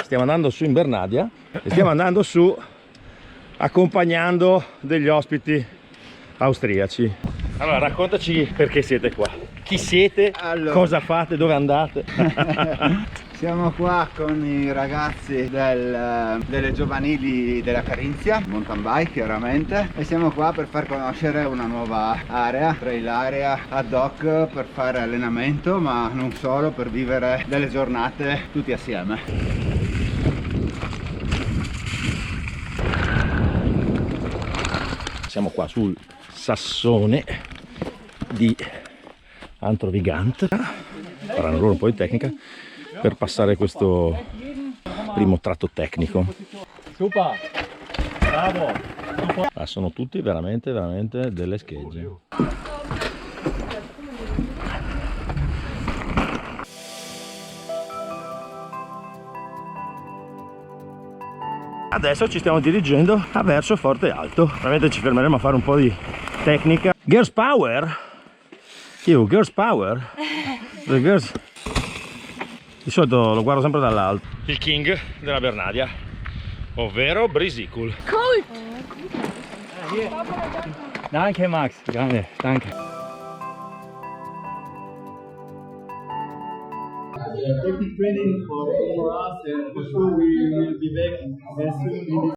Stiamo andando su in Bernardia e stiamo andando su accompagnando degli ospiti austriaci. Allora, raccontaci perché siete qua. Chi siete? Allora, cosa fate? Dove andate? siamo qua con i ragazzi delle giovanili della Carinzia, mountain bike chiaramente, e siamo qua per far conoscere una nuova area, trail area ad hoc per fare allenamento, ma non solo, per vivere delle giornate tutti assieme. Siamo qua sul sassone di Antrovigant, faranno loro un po' di tecnica per passare questo primo tratto tecnico. Super, bravo. Ma sono tutti veramente delle schegge. Adesso ci stiamo dirigendo verso Forte Alto. Probabilmente ci fermeremo a fare un po' di tecnica. Girls Power? Girls Power? The girls... Di solito lo guardo sempre dall'alto. Il king della Bernardia, ovvero Brisikul. Danke Max, grande, danke. Technical training for us, and for sure we will be back very soon.